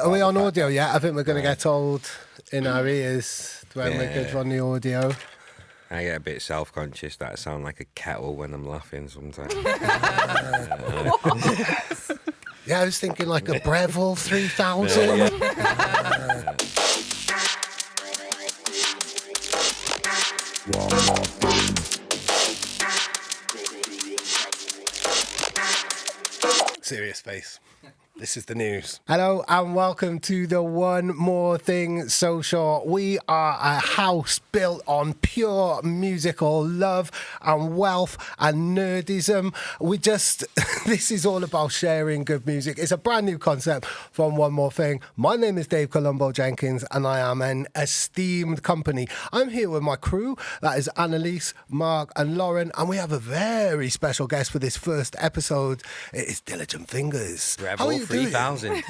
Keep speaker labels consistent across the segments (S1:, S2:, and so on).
S1: Are we on audio yet? I think we're going to get told in our ears when we're good on the audio.
S2: I get a bit self-conscious that I sound like a kettle when I'm laughing sometimes.
S1: Yeah, I was thinking like a Brevil 3000. Serious face. This is the news. Hello and welcome to the One More Thing Social. We are a house built on pure musical love and wealth and nerdism. This is all about sharing good music. It's a brand new concept from One More Thing. My name is Dave Columbo Jenkins and I am an esteemed company. I'm here with my crew. That is Annelies, Marc and Lauren. And we have a very special guest for this first episode. It is Diligent Fingers.
S2: Brevil,
S1: How are you
S2: 3000.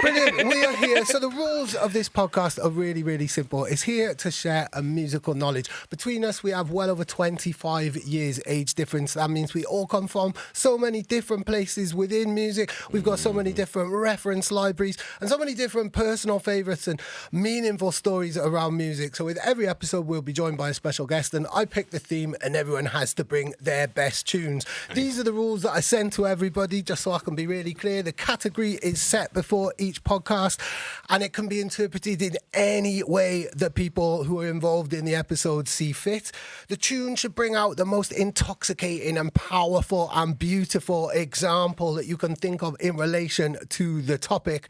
S1: Brilliant. We are here. So the rules of this podcast are really, really simple. It's here to share a musical knowledge. Between us, we have well over 25 years age difference. That means we all come from so many different places within music. We've got so many different reference libraries and so many different personal favourites and meaningful stories around music. So with every episode, we'll be joined by a special guest and I pick the theme and everyone has to bring their best tunes. These are the rules that I send to everybody just so I can be really clear. The category is set before each podcast and it can be interpreted in any way that people who are involved in the episode see fit. The tune should bring out the most intoxicating and powerful and beautiful example that you can think of in relation to the topic.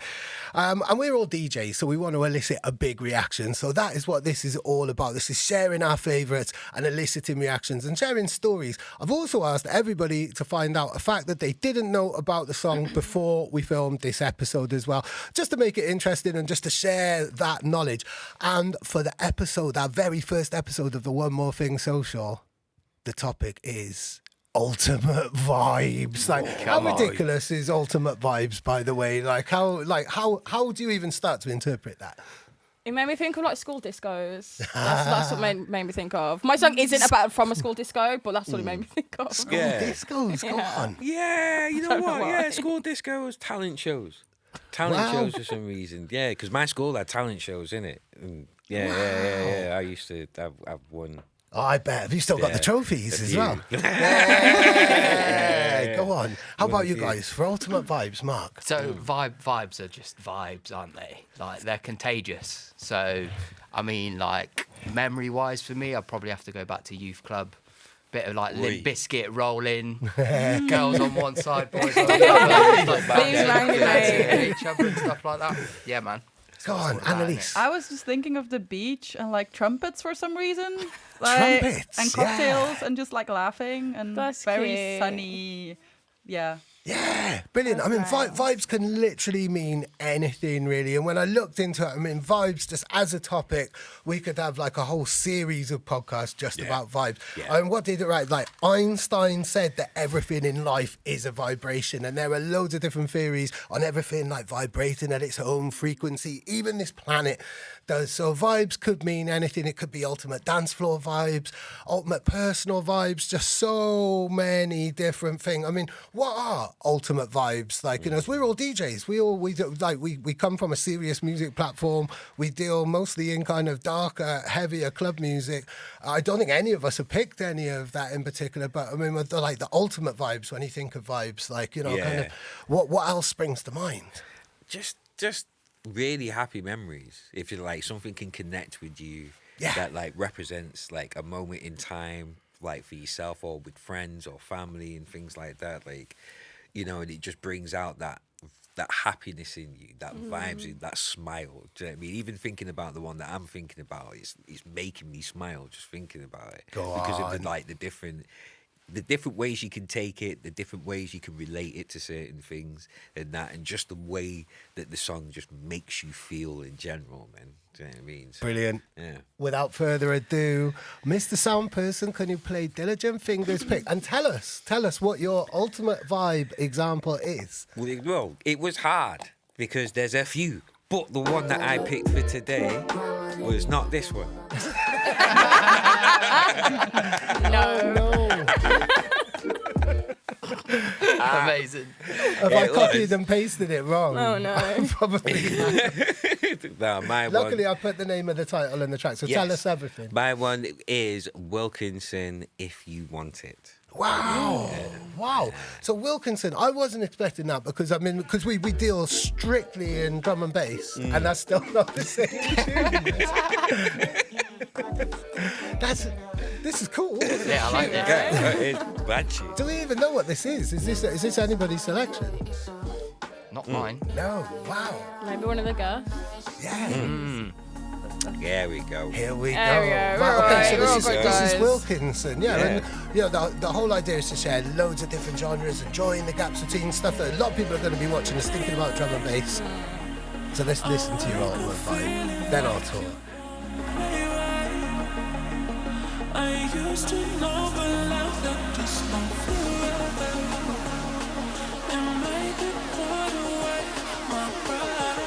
S1: And we're all DJs, so we want to elicit a big reaction. So that is what this is all about. This is sharing our favourites and eliciting reactions and sharing stories. I've also asked everybody to find out a fact that they didn't know about the song before we filmed this episode as well, just to make it interesting and just to share that knowledge. And for the episode, our very first episode of the One More Thing Social, the topic is ultimate vibes. How ridiculous is ultimate vibes, by the way? How do you even start to interpret that?
S3: It made me think of like school discos. That's what made me think of. My song isn't about from a school disco, but that's what it made me think of.
S1: School discos, go on.
S2: Yeah, you know what? Yeah, school discos, talent shows. Talent shows for some reason. Yeah, because my school had talent shows in it. Yeah. I used to have won.
S1: Oh, I bet. Have you still got the trophies as well? Yeah. Go on. How about you guys? For ultimate vibes, Marc.
S4: So vibes are just vibes, aren't they? Like, they're contagious. So, I mean, like, memory-wise for me, I'd probably have to go back to youth club. Bit of like Limp Biscuit rolling, girls on one side, boys on the other, each other and stuff like that. Yeah, man.
S1: Go on, Annelies.
S5: I was just thinking of the beach and like trumpets for some reason. Like,
S1: trumpets
S5: and cocktails and just like laughing and
S3: That's
S5: very
S3: cute.
S5: Sunny. Yeah.
S1: Yeah, brilliant. I mean, vibes can literally mean anything, really. And when I looked into it, I mean, vibes just as a topic, we could have like a whole series of podcasts just about vibes. Yeah. And what did it right? Like Einstein said that everything in life is a vibration, and there are loads of different theories on everything like vibrating at its own frequency. Even this planet does. So vibes could mean anything. It could be ultimate dance floor vibes, ultimate personal vibes, just so many different things. I mean, what are ultimate vibes? Like, you know, we're all DJs. We come from a serious music platform. We deal mostly in kind of darker, heavier club music. I don't think any of us have picked any of that in particular, but I mean, with the ultimate vibes, when you think of vibes, like, you know, kind of what else springs to mind?
S2: Just really happy memories. If you like, something can connect with you that like represents like a moment in time, like for yourself or with friends or family and things like that. Like, you know, and it just brings out that happiness in you, that vibes in that smile. Do you know what I mean? Even thinking about the one that I'm thinking about, it's making me smile just thinking about it. Because of the different ways you can take it, the different ways you can relate it to certain things and that, and just the way that the song just makes you feel in general, man. Do you know what I mean? So,
S1: brilliant.
S2: Yeah.
S1: Without further ado, Mr. Sound Person, can you play Diligent Fingers pick and tell us what your ultimate vibe example is?
S2: Well, it was hard because there's a few, but the one that I picked for today was not this one.
S1: No.
S4: Amazing.
S1: Have I copied and pasted it wrong?
S3: Oh no.
S1: Probably.
S2: No, my
S1: Luckily,
S2: one,
S1: I put the name of the title in the track, so
S2: Yes.
S1: tell us everything.
S2: my one is Wilkinson, If You Want It.
S1: Wow. Wow. So Wilkinson, I wasn't expecting that because we deal strictly in drum and bass, and that's still not the same tune. This is cool.
S4: Yeah, I like it.
S2: Yeah, it's bad shit.
S1: Do we even know what this is? Is this anybody's selection?
S4: Not mine.
S1: No. Wow.
S3: Maybe one of the girls.
S1: Yeah.
S2: There we go.
S1: Here we go.
S3: There we go.
S1: Right,
S3: We're
S1: okay,
S3: alright,
S1: so
S3: we're all
S1: this
S3: good
S1: is
S3: guys.
S1: Wilkinson. Yeah,
S2: Yeah.
S1: and the whole idea is to share loads of different genres and join the gaps between stuff that a lot of people are going to be watching us thinking about drum and bass. So let's listen to your ultimate vibe. Then I'll talk.
S6: I used to know but love that just don't forever and make it put away my pride.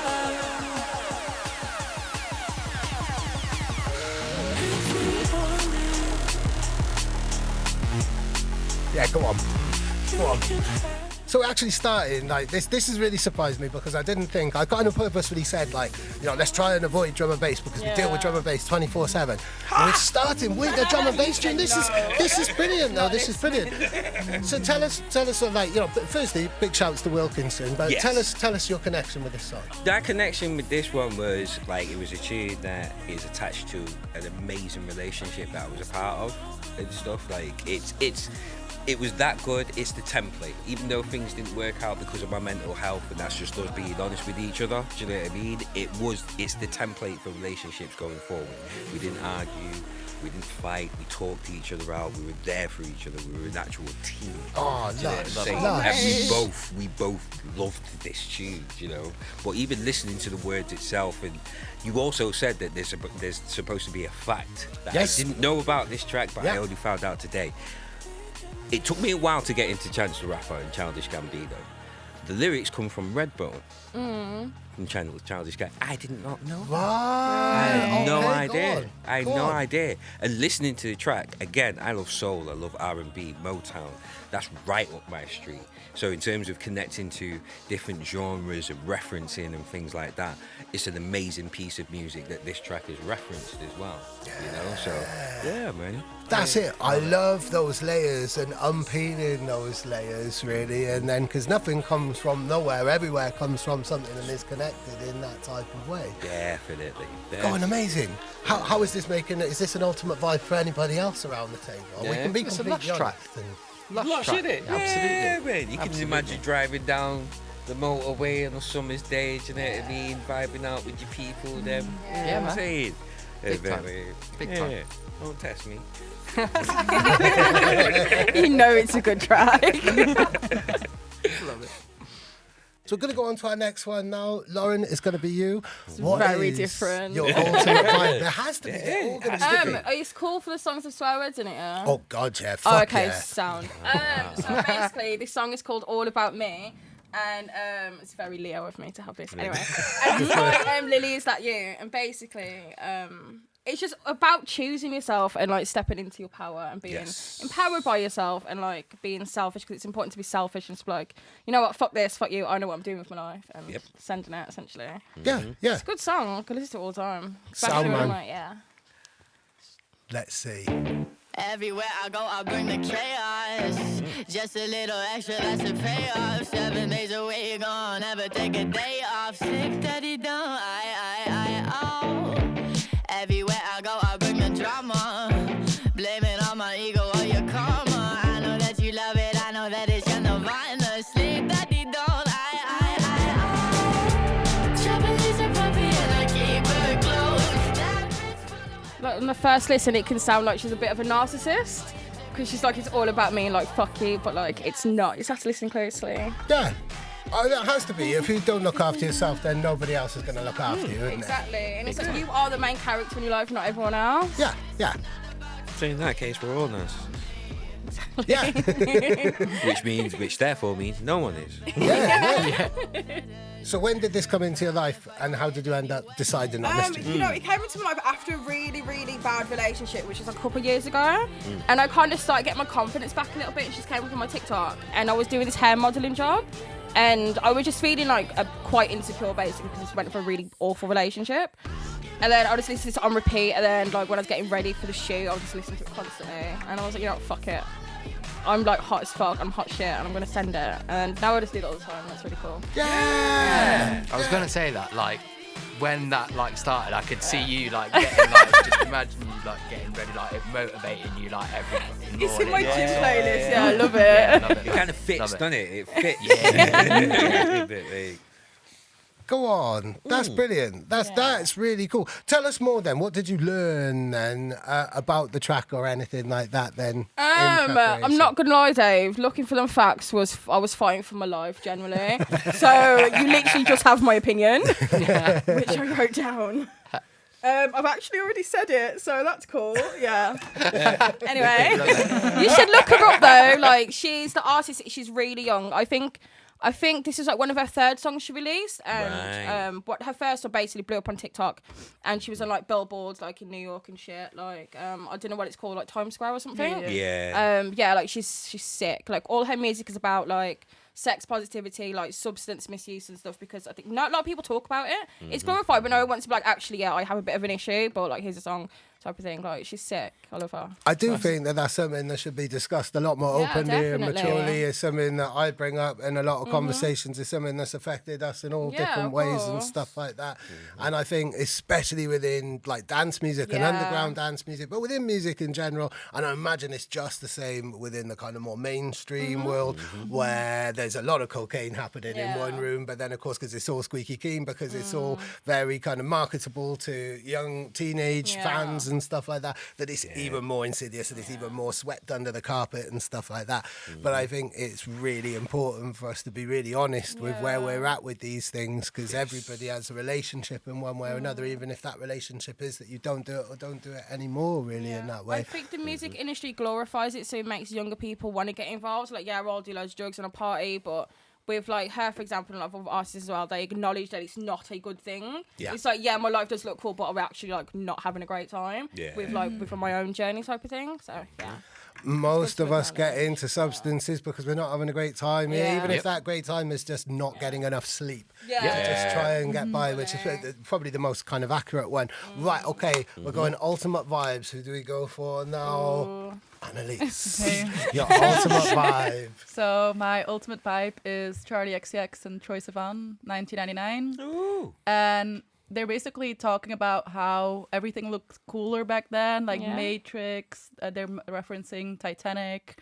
S1: Yeah, go on. Go on. So we're actually starting like this. This has really surprised me because I didn't think. I kind of purposefully said let's try and avoid drum and bass because we deal with drum and bass 24/7. And we're starting with the drum and bass tune. This is brilliant though. This is brilliant. So tell us, firstly, big shouts to Wilkinson. But
S2: Yes.
S1: tell us your connection with this song.
S2: That connection with this one was it was a tune that is attached to an amazing relationship that I was a part of and stuff. It was that good. It's the template. Even though things didn't work out because of my mental health, and that's just us being honest with each other. Do you know what I mean? It's the template for relationships going forward. We didn't argue. We didn't fight. We talked to each other out. We were there for each other. We were an actual team.
S1: Oh,
S2: Do you know what I'm
S1: nice.
S2: saying?
S1: Nice.
S2: And we both loved this tune, you know. But even listening to the words itself, and you also said that there's supposed to be a fact that
S1: Yes.
S2: I didn't know about this track, but I only found out today. It took me a while to get into Chance the Rapper and Childish Gambino. The lyrics come from Redbone. From Childish Gambino. I did not know.
S1: Right.
S2: I had no
S1: Okay,
S2: idea. I had
S1: go
S2: no
S1: on.
S2: idea. And listening to the track, again, I love soul, I love R&B, Motown. That's right up my street. So in terms of connecting to different genres and referencing and things like that, it's an amazing piece of music that this track is referenced as well. You know, so yeah, man.
S1: That's it. I love those layers and unpeeling those layers, really. And then, because nothing comes from nowhere, everywhere comes from something and is connected in that type of way.
S2: Definitely.
S1: Go on, amazing. How is this making it? Is this an ultimate vibe for anybody else around the table? We
S2: Yeah.
S1: can be
S4: It's a
S1: completely
S4: lush track.
S1: honest. And
S2: Lush,
S4: track.
S2: isn't it?
S4: Yeah, absolutely.
S2: Yeah, man. You can
S4: Absolutely.
S2: imagine driving down the motorway on a summer's day, do you know what I mean? Vibing out with your people, them.
S4: Yeah,
S2: You know what
S4: man.
S2: I'm saying?
S4: Big time. Big time.
S2: Yeah. Don't test me.
S3: You know it's a good track.
S4: Love it.
S1: So we're going to go on to our next one now. Lauren, it's going to be you.
S3: It's
S1: What
S3: very
S1: is
S3: different.
S1: Your ultimate vibe. There has to be. They're all going to be different.
S3: It's cool for the songs of swear words in it, yeah?
S1: Oh, God, yeah.
S3: Oh,
S1: Fuck
S3: okay,
S1: yeah.
S3: sound. So basically, this song is called All About Me, and it's very Leo of me to have this. Anyway, and it's like, Lily, is that you? And basically, it's just about choosing yourself and like stepping into your power and being empowered by yourself and like being selfish, because it's important to be selfish and just be like, you know what, fuck this, fuck you, I know what I'm doing with my life, and sending it essentially.
S1: Yeah, yeah.
S3: It's a good song. I can listen to it all the time.
S1: Sound
S3: Especially when I'm
S1: man.
S3: like, yeah.
S1: Let's see.
S7: Everywhere I go, I bring the chaos. Just a little extra, that's a payoff. 7 days a week, gonna never take a day off. Sick daddy don't, oh. Everywhere I go, I bring the drama. Blame it on my ego or your karma. I know that you love it, I know that it's your nirvana. Sleep daddy don't, oh. Japanese and puppy and I keep her close.
S3: Like on the first listen, it can sound like she's a bit of a narcissist, because she's like, it's all about me, like fuck you, but like it's not. You just have to listen closely.
S1: Yeah. Oh, it has to be. If you don't look after yourself, then nobody else is going to look after you, isn't it?
S3: Exactly, and it's like you are the main character in your life, not everyone else.
S1: Yeah, yeah,
S2: So in that case, we're all nice.
S1: yeah.
S2: Which therefore means no one is.
S1: Yeah. So when did this come into your life, and how did you end up deciding on this?
S3: You know, it came into my life after a really, really bad relationship, which was a couple of years ago. And I kind of started getting my confidence back a little bit. And she just came up on my TikTok, and I was doing this hair modelling job. And I was just feeling like quite insecure, basically, because I just went for a really awful relationship. And then I just listened to it on repeat. And then, like, when I was getting ready for the shoot, I was just listening to it constantly. And I was like, you know what, fuck it. I'm like hot as fuck, I'm hot shit, and I'm gonna send it. And now I just do it all the time. That's really cool.
S1: Yeah.
S4: I was gonna say that, like, when that like started, I could see you like getting like, just imagine you like getting ready, like it motivating you like every fucking morning.
S3: It's in my gym playlist. Yeah, I love it.
S4: Yeah, love it.
S2: It kind of fits, doesn't it? It fits.
S4: Yeah.
S1: Go on. That's brilliant. That's really cool. Tell us more then. What did you learn then about the track or anything like that then?
S3: I'm not gonna lie, Dave. Looking for them facts I was fighting for my life generally. So you literally just have my opinion, which I wrote down. I've actually already said it, so that's cool. Yeah. Anyway, you should look her up though. Like, she's the artist. She's really young. I think this is like one of her third songs she released, and what her first one basically blew up on TikTok, and she was on like billboards like in New York and shit. Like I don't know what it's called, like Times Square or something.
S2: Yeah.
S3: Like she's sick. Like all her music is about like sex positivity, like substance misuse and stuff, because I think not a lot of people talk about it. It's glorified, but no one wants to be like, actually, yeah, I have a bit of an issue, but like here's a song type of thing. Like, she's sick. I love her.
S1: I do think that that's something that should be discussed a lot more openly and maturely. It's something that I bring up in a lot of conversations. It's something that's affected us in all different ways and stuff like that. And I think especially within like dance music and underground dance music, but within music in general, and I imagine it's just the same within the kind of more mainstream world where there's a lot of cocaine happening in one room, but then of course because it's all squeaky clean, because it's all very kind of marketable to young teenage fans and stuff like that, that it's even more insidious and it's even more swept under the carpet and stuff like that. But I think it's really important for us to be really honest with where we're at with these things, because everybody has a relationship in one way or another, even if that relationship is that you don't do it or don't do it anymore, really, in that way.
S3: I think the music industry glorifies it, so it makes younger people want to get involved. Like, yeah, I'll do loads of drugs and a party, but with like her, for example, and a lot of artists as well, they acknowledge that it's not a good thing. It's like, yeah, my life does look cool, but we're actually like not having a great time with like with my own journey type of thing. So yeah.
S1: Most of us get into substances because we're not having a great time, even if that great time is just not getting enough sleep. Just try and get by, which is probably the most kind of accurate one. Right, okay, we're going ultimate vibes. Who do we go for now? Annelies, your ultimate vibe.
S5: So my ultimate vibe is Charlie XCX and Troye Sivan, 1999.
S2: Ooh.
S5: And they're basically talking about how everything looked cooler back then, like Matrix. They're referencing Titanic.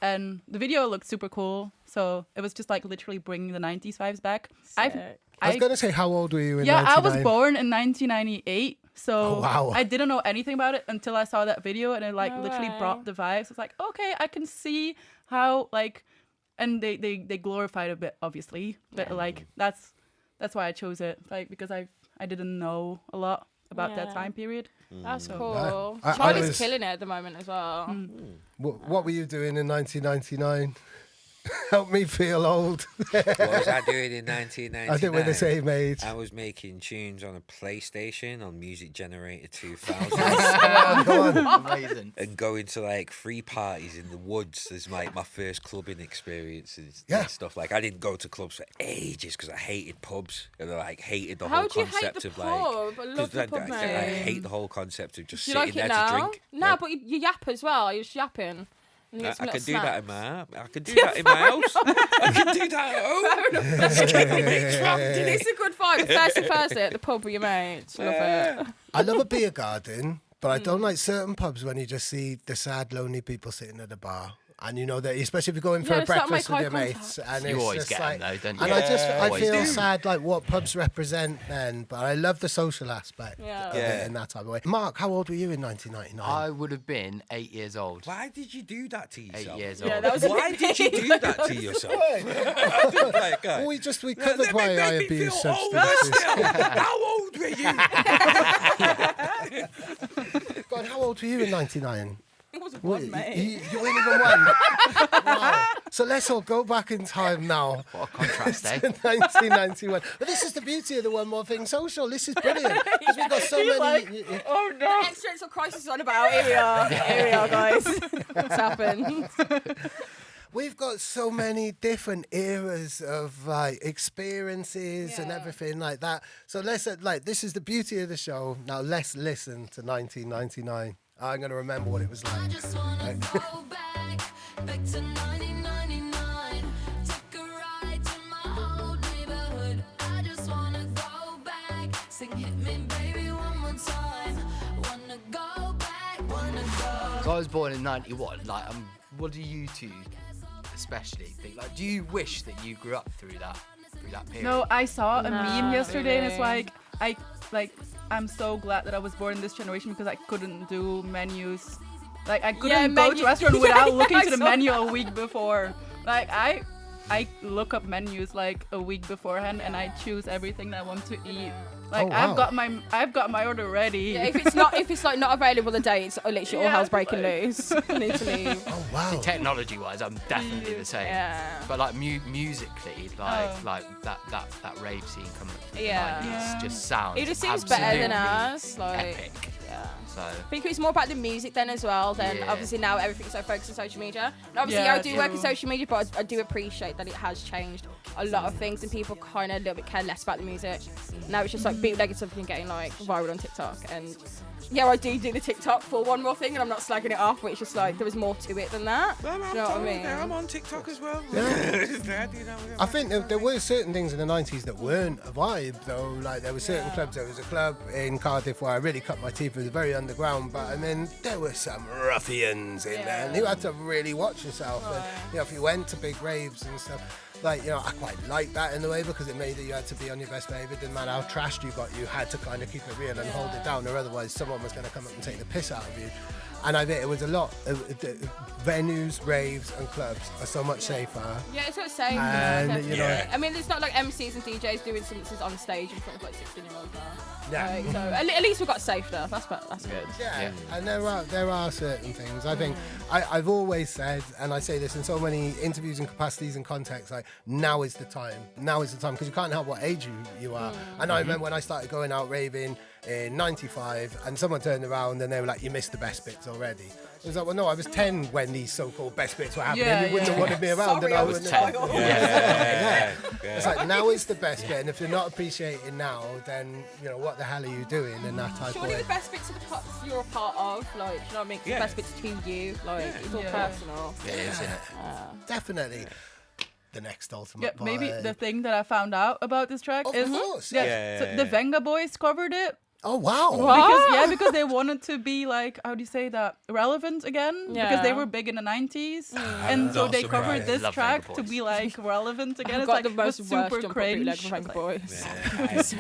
S5: And the video looked super cool. So it was just like literally bringing the 90s vibes back.
S1: I was going to say, how old were you in 1999?
S5: I was born in 1998. So
S1: wow.
S5: I didn't know anything about it until I saw that video, and it like literally brought the vibes. It's like, okay, I can see how like, and they glorified a bit, obviously, but like that's why I chose it, like, because I didn't know a lot about that time period.
S3: That's cool.
S1: I
S3: Charlie's
S1: was
S3: killing it at the moment as well.
S1: What were you doing in 1999? Help me feel old.
S2: What was I doing in 1999?
S1: I think we're the same age.
S2: I was making tunes on a PlayStation on Music Generator 2000.
S1: Go on.
S4: Amazing.
S2: And going to like free parties in the woods is like my first clubbing experiences and stuff. Like, I didn't go to clubs for ages because I hated pubs, and I like hated the whole concept of like.
S3: I love the pub,
S2: I hate the whole concept of just
S3: you
S2: sitting
S3: like
S2: there
S3: now?
S2: to drink.
S3: No, but you yap as well. You're just yapping.
S2: I can do that in my I can do that in my house. I can do that at home.
S3: It's a good vibe. First at the pub with your mates. Love it.
S1: I love a beer garden, but I don't like certain pubs when you just see the sad, lonely people sitting at the bar. And you know that, especially if you're going for a breakfast with your mates, and
S4: you
S1: it's
S4: always
S1: just
S4: get
S1: like,
S4: them though, don't you?
S1: and I feel
S2: do.
S1: sad, like what pubs represent then. But I love the social aspect of it in that type of way. Mark, how old were you in 1999?
S4: I would have been 8 years old.
S2: Why did you do that to yourself?
S4: 8 years
S3: Yeah,
S4: old.
S3: that was
S2: Why did you do that to yourself?
S1: We covered why I abused substances.
S2: How old were you?
S1: God, how old were you in 99?
S3: It was one, mate.
S1: You ain't even won. Wow. So let's all go back in time now.
S4: What a contrast, eh?
S1: 1991. But this is the beauty of the One More Thing social. This is brilliant. Because we've got so many...
S5: Oh no!
S3: Existential crisis is on about. Here we are. Here we are, guys. What's happened?
S1: We've got so many different eras of like experiences and everything like that. So let's this is the beauty of the show. Now let's listen to 1999. I'm gonna remember what it was like.
S6: I just wanna go back to 1999. Take a ride to my old neighborhood. I just wanna go back. Sing hit me, baby, one more time. Wanna go back, wanna go.
S4: So I was born in 91. Like, what do you two especially think? Like, do you wish that you grew up through that period?
S5: No, I saw a meme yesterday, and it's
S3: really.
S5: like, I'm so glad that I was born in this generation because I couldn't do menus. Like, I couldn't go to a restaurant without looking to the menu a week before. Like, I look up menus like a week beforehand, and I choose everything that I want to eat. Like,
S1: wow.
S5: I've got my order ready.
S3: Yeah, if it's like not available the day, it's literally all hell's breaking loose. I need to leave.
S1: Oh wow.
S4: Technology-wise, I'm definitely the same.
S3: Yeah.
S4: But like musically, like that rave scene coming up in the
S3: Yeah.
S4: 90s just sounds.
S3: It just seems better than
S4: absolutely
S3: us. Like,
S4: epic.
S3: yeah.
S4: So
S3: I think it was more about the music then as well. Then
S4: Yeah.
S3: obviously now everything's so focused on social media. And obviously
S5: Yeah,
S3: I do work in
S5: true.
S3: social media, but I do appreciate that it has changed a lot of things, and people kind of a little bit care less about the music. Now it's just like bootlegging something and getting like viral on TikTok. And yeah, I do the TikTok for One More Thing, and I'm not slagging it off, but it's just like there was more to it than that.
S2: Well,
S3: Do you know what I mean?
S2: I'm on TikTok as well.
S1: I think there were certain things in the 90s that weren't a vibe though. Like there were certain clubs. There was a club in Cardiff where I really cut my teeth. It was very underground, but and then there were some ruffians in there, and you had to really watch yourself. And you know, if you went to big raves and stuff. Like, you know, I quite like that in a way because it made that you had to be on your best behaviour. Didn't matter how trashed you got, you had to kind of keep it real and hold it down, or otherwise someone was going to come up and take the piss out of you. And I think it was a lot. Venues, raves, and clubs are so much safer.
S3: Yeah, it's not safe.
S1: And, you know,
S3: I mean, it's not like MCs and DJs doing something on stage in front of like 16-year-olds now.
S1: Yeah.
S3: So at least we got safe stuff. That's good.
S1: Yeah, and there are certain things. I think I've always said, and I say this in so many interviews and capacities and contexts, like now is the time. Now is the time because you can't help what age you are. And I remember when I started going out raving in '95, and someone turned around and they were like, "You missed the best bits already." It was like, well, no, I was 10 when these so-called best bits were happening.
S5: Yeah,
S1: You wouldn't have wanted me around.
S3: Sorry,
S1: and
S3: I was
S1: wouldn't
S3: 10.
S1: have-
S2: Yeah.
S1: It's like now is the best bit, and if you're not appreciating now, then you know what the hell are you doing in that type of
S3: Surely
S1: way?
S3: the best bits are the parts you're a part of, like, you know what I mean? 'Cause
S2: Yeah.
S3: the best bits to you, like, it's all
S5: Yeah.
S3: personal.
S4: it is, isn't it?
S1: Definitely. The next ultimate.
S5: Yeah, maybe
S1: vibe.
S5: the thing that I found out about this track
S1: Of
S5: is
S1: course,
S5: so the Venga Boys covered it.
S1: Oh wow.
S5: Because they wanted to be like, how do you say that, relevant again? Because they
S3: Yeah.
S5: were big in the 90s, and so
S2: Not
S5: they
S2: surprised.
S5: covered this
S4: Love
S5: track
S4: Venga
S5: to
S4: Boys.
S5: be like relevant again.
S3: I've
S5: It's
S3: got
S5: like
S3: the most
S5: was
S3: worst
S5: super
S3: jump bootleg
S5: cringe.
S3: from Frank Boys.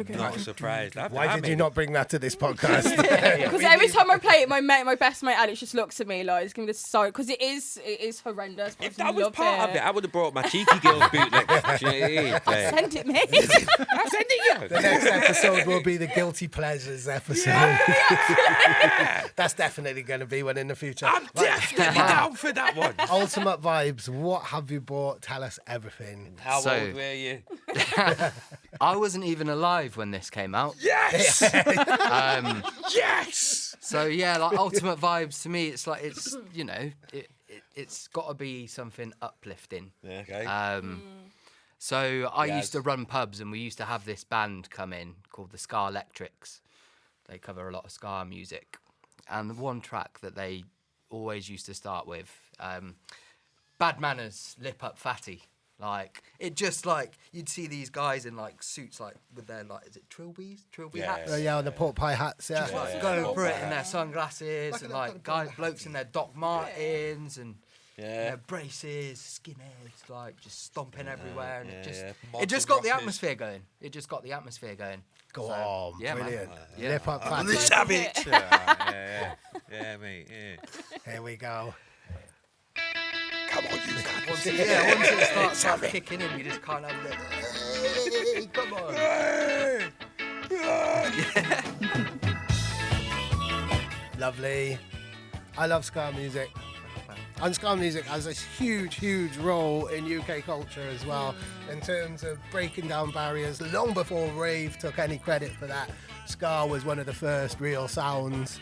S2: I'm not surprised.
S1: Why did you not bring that to this podcast?
S3: Because every time I play it, my best mate Alex just looks at me like it's gonna be so, because it is horrendous. but
S2: If
S3: I
S2: that was
S3: love
S2: part of it, I would have brought my cheeky girls bootleg. Do you know what I mean? Like,
S3: Send it me.
S2: I'll send it
S1: The
S2: you.
S1: next episode will be the Guilty Pleasures episode. That's definitely going to be one in the future.
S2: I'm definitely down for that one.
S1: Ultimate Vibes, what have you bought? Tell us everything.
S2: How
S4: So-
S2: old were you?
S4: I wasn't even alive when this came out.
S2: Yes! Yes!
S4: So yeah, like Ultimate Vibes to me, it's like it's you know it's got to be something uplifting.
S2: Okay.
S4: So I
S2: Yes.
S4: used to run pubs, and we used to have this band come in called the Ska Electrics. They cover a lot of ska music, and the one track that they always used to start with, "Bad Manners, Lip Up Fatty." Like it just like you'd see these guys in like suits, like with their like is it trilby
S2: Yeah.
S4: hats?
S1: Oh, yeah, on the pork pie hats, yeah.
S4: Like going for it in their sunglasses and like blokes in their Doc Martens and
S2: Yeah.
S4: braces, skinheads, like just stomping everywhere, and it just
S2: yeah.
S4: it just got the
S2: Rockers.
S4: atmosphere going. It just got the atmosphere going.
S1: Go
S4: So,
S1: on,
S4: yeah, man.
S1: brilliant.
S4: Yeah.
S1: Lip up
S2: I'm the
S1: fatty.
S2: savage. Yeah, mate. Yeah.
S1: Here we go.
S2: Come on, you can.
S4: Once it starts like, kicking in, you just can't have it. Hey, come on.
S1: Lovely. I love ska music. And ska music has a huge role in UK culture as well, in terms of breaking down barriers. Long before rave took any credit for that, ska was one of the first real sounds.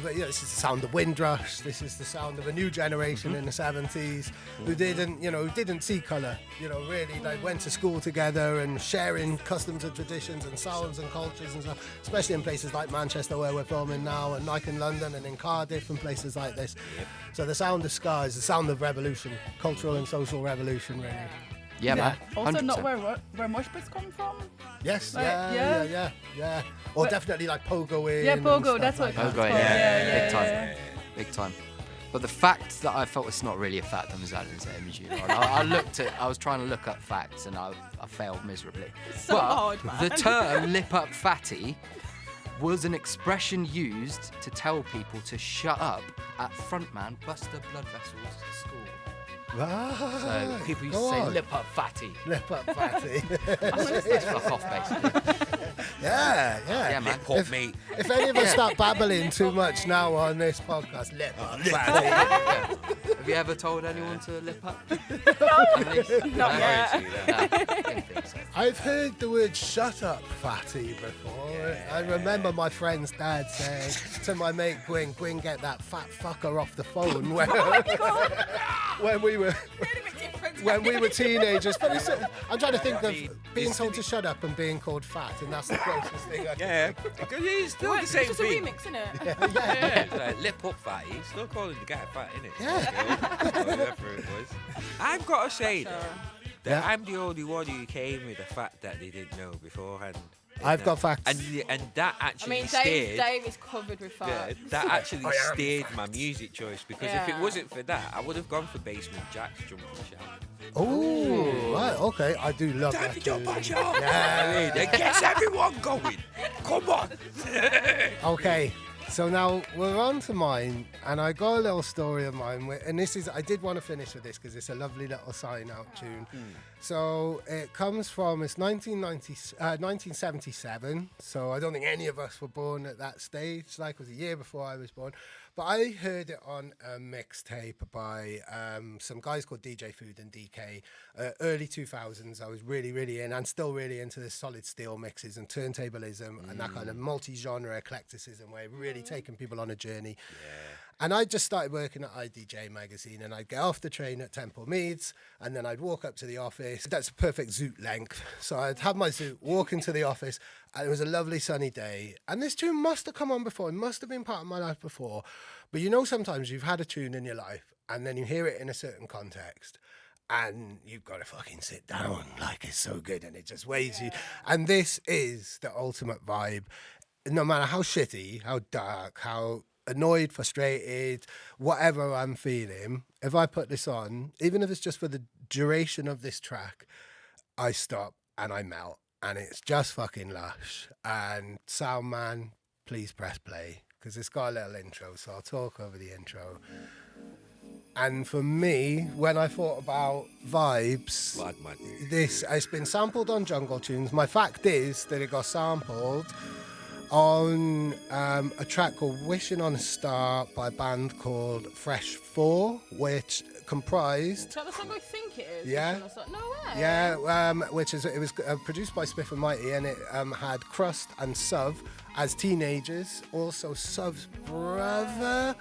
S1: This is the sound of Windrush. This is the sound of a new generation in the 70s who didn't see colour. Really like went to school together and sharing customs and traditions and sounds and cultures and stuff. Especially in places like Manchester where we're filming now, and like in London and in Cardiff and places like this. Yep. So the sound of ska is the sound of revolution, cultural and social revolution, really.
S4: Yeah, man.
S5: Also,
S4: 100%.
S5: not where mosh pits come from.
S1: Yes,
S5: Like,
S1: yeah. Or definitely like pogoing.
S5: Yeah,
S1: and
S5: pogo.
S1: stuff
S5: That's what
S1: like
S5: it's called.
S4: Pogo,
S5: Yeah,
S4: big time.
S5: yeah.
S4: Big time. But the fact that I felt it's not really a fact, I'm Alan's saying, I was trying to look up facts and I failed miserably.
S3: So hard, man.
S4: The term lip up fatty was an expression used to tell people to shut up at frontman Buster Blood Vessel's school.
S1: Right.
S4: So people used to
S1: Go
S4: say
S1: on.
S4: lip up fatty.
S1: Lip up fatty.
S4: It's fuck off, basically.
S1: Yeah.
S4: Yeah, man.
S2: Pop mate.
S1: If any of us start babbling too much now on this podcast, lip up fatty.
S4: Have you ever told anyone to lip up?
S3: Not yet.
S4: No, didn't think so.
S1: I've heard the word shut up fatty before. I remember my friend's dad saying to my mate Gwyn, get that fat fucker off the phone when we were teenagers. But I'm trying to think of being told to shut up and being called fat, and that's the closest thing I can
S2: Yeah, because it's still the
S3: It's
S2: same
S3: just a
S2: thing.
S3: remix, isn't it?
S2: Yeah, it's like lip up fatty. Still calling the guy fat, innit?
S1: Yeah.
S2: Or whatever it was. I've got to say though, that
S1: Yeah.
S2: I'm the only one who came with the fact that they didn't know beforehand.
S1: I've got facts.
S2: And that
S3: I
S2: actually
S3: mean,
S2: steered.
S3: Dave is covered with
S2: Yeah,
S3: facts.
S2: that actually steered my music choice, because if it
S3: Yeah.
S2: wasn't for that, I would have gone for Basement Jack's Jump and Shout.
S1: Oh, right, okay. I do love that.
S2: Jump
S1: tune.
S2: and Shout!
S1: Yeah.
S2: It gets everyone going. Come on!
S1: Okay, so now we're on to mine, and I got a little story of mine, and I did want to finish with this because it's a lovely little sign-out tune. So it comes from, it's 1977, so I don't think any of us were born at that stage, like it was a year before I was born, but I heard it on a mixtape by some guys called DJ Food and DK, early 2000s. I was really in, and still really into the solid steel mixes and turntablism and that kind of multi-genre eclecticism where it really taking people on a journey. And I just started working at IDJ magazine, and I'd get off the train at Temple Meads, and then I'd walk up to the office. That's perfect zoot length. So I'd have my zoot, walk into the office, and it was a lovely sunny day. And this tune must have come on before. It must have been part of my life before. But sometimes you've had a tune in your life, and then you hear it in a certain context, and you've got to fucking sit down. Like, it's so good, and it just weighs you. And this is the ultimate vibe. No matter how shitty, how dark, how annoyed, frustrated, whatever I'm feeling, if I put this on, even if it's just for the duration of this track, I stop and I melt, and it's just fucking lush. And sound man, please press play, because it's got a little intro, so I'll talk over the intro. And for me, when I thought about vibes, it's been sampled on Jungle Tunes. My fact is that it got sampled on a track called Wishing on a Star by a band called Fresh 4, which comprised...
S3: Is that the song I think it is?
S1: Yeah.
S3: No way.
S1: Yeah, it was produced by Spiff and Mighty, and it had Crust and Suv as teenagers, also Suv's brother,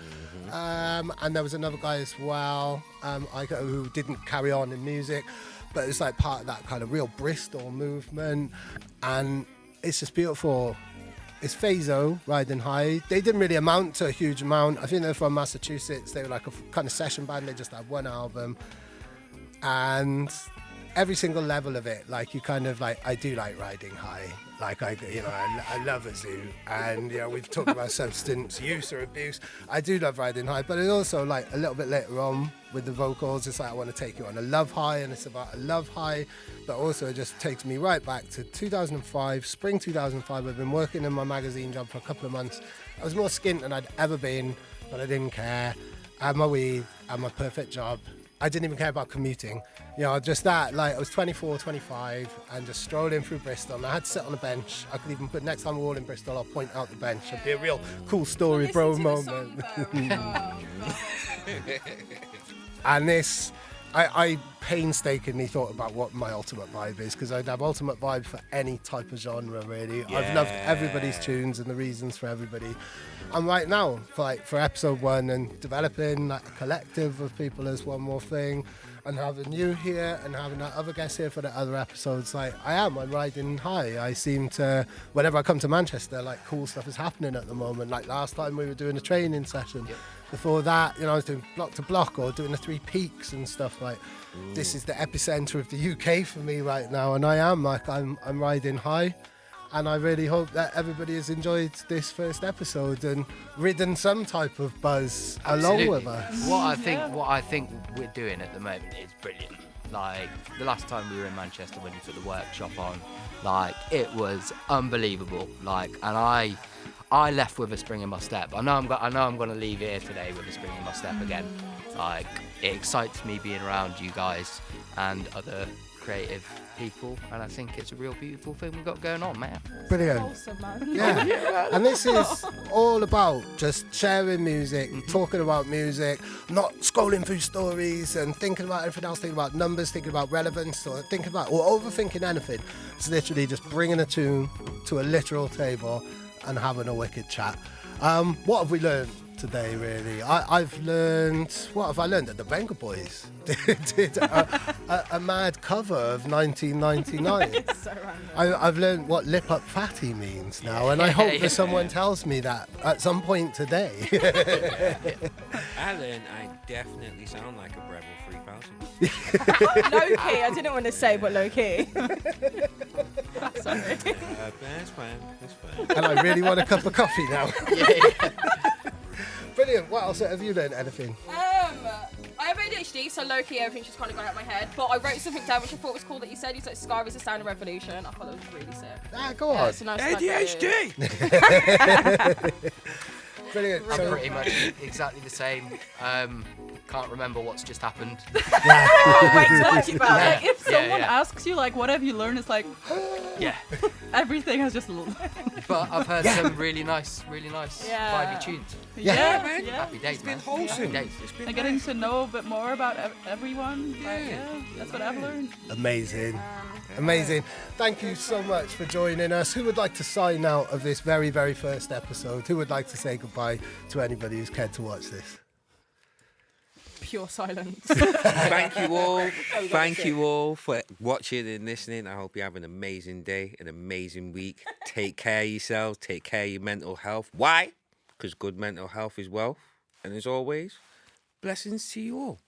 S1: and there was another guy as well who didn't carry on in music, but it's like part of that kind of real Bristol movement, and it's just beautiful. It's Phaso, Riding High. They didn't really amount to a huge amount. I think they're from Massachusetts. They were like a kind of session band. They just had one album. And every single level of it, like you kind of like, I do like Riding High. Like I love a zoo. And, we've talked about substance use or abuse. I do love Riding High, but it's also like a little bit later on with the vocals. It's like, I want to take you on a love high, and it's about a love high, but also it just takes me right back to 2005, spring 2005. I've been working in my magazine job for a couple of months. I was more skint than I'd ever been, but I didn't care. I had my weed, I had my perfect job. I didn't even care about commuting. You know, just that, like, I was 24, 25, and just strolling through Bristol, and I had to sit on a bench. I could even put, next time we're all in Bristol, I'll point out the bench. It'd be a real cool story, bro, moment. And this, I painstakingly thought about what my ultimate vibe is, because I'd have ultimate vibe for any type of genre, really. I've loved everybody's tunes and the reasons for everybody. And right now, for episode 1 and developing like a collective of people as one more thing, and having you here and having that other guest here for the other episodes, like I'm riding high. I seem to, whenever I come to Manchester, like cool stuff is happening at the moment. Like last time we were doing a training session. Yep. Before that, you know, I was doing block to block or doing the 3 peaks and stuff. Like this is the epicenter of the UK for me right now, and I'm riding high. And I really hope that everybody has enjoyed this first episode and ridden some type of buzz along with us.
S4: What I think we're doing at the moment is brilliant. Like the last time we were in Manchester when you put the workshop on, like it was unbelievable. Like, and I left with a spring in my step. I know I'm going to leave here today with a spring in my step again. Like it excites me being around you guys and other creative people, and I think it's a real beautiful thing we've got going on, man.
S1: Brilliant.
S3: Wholesome, man.
S1: Yeah. And this is all about just sharing music, talking about music, not scrolling through stories and thinking about anything else, thinking about numbers, thinking about relevance, or thinking about or overthinking anything. It's literally just bringing a tune to a literal table and having a wicked chat. What have we learned today, really? I've learned, what have I learned? That the Venga Boys did a mad cover of 1999.
S3: It's so random.
S1: I've learned what lip up fatty means now, and I hope that someone tells me that at some point today.
S2: I learned I definitely sound like a Brevil 3000.
S3: Low key, I didn't want to say, but low key. Sorry.
S2: That's fine.
S1: And I really want a cup of coffee now.
S4: Yeah.
S1: Brilliant. What else have you learned? Anything?
S3: I have ADHD, so low key everything's just kind of gone out of my head. But I wrote something down which I thought was cool that you said. You said Scar is the sound of revolution. I thought that was really sick.
S1: Go on.
S3: It's a nice
S2: ADHD.
S1: Brilliant.
S4: I'm pretty much exactly the same. Can't remember what's just happened.
S3: Wait to watch it back.
S5: Like if someone
S4: yeah.
S5: asks you like what have you learned, it's like
S4: Yeah.
S5: everything has just
S4: But I've heard some really nice vibey tunes.
S2: man.
S4: Happy days,
S2: It's been
S4: man.
S2: wholesome.
S4: Happy days.
S2: It's been
S5: And getting
S2: nice.
S5: to know a bit more about everyone. Like, that's what I've learned.
S1: Amazing. Amazing. Thank you so much for joining us. Who would like to sign out of this very, very first episode? Who would like to say goodbye to anybody who's cared to watch this?
S3: Pure silence.
S2: Thank you all. Thank you all for watching and listening. I hope you have an amazing day, an amazing week. Take care of yourselves. Take care of your mental health. Why? Because good mental health is wealth. And as always, blessings to you all.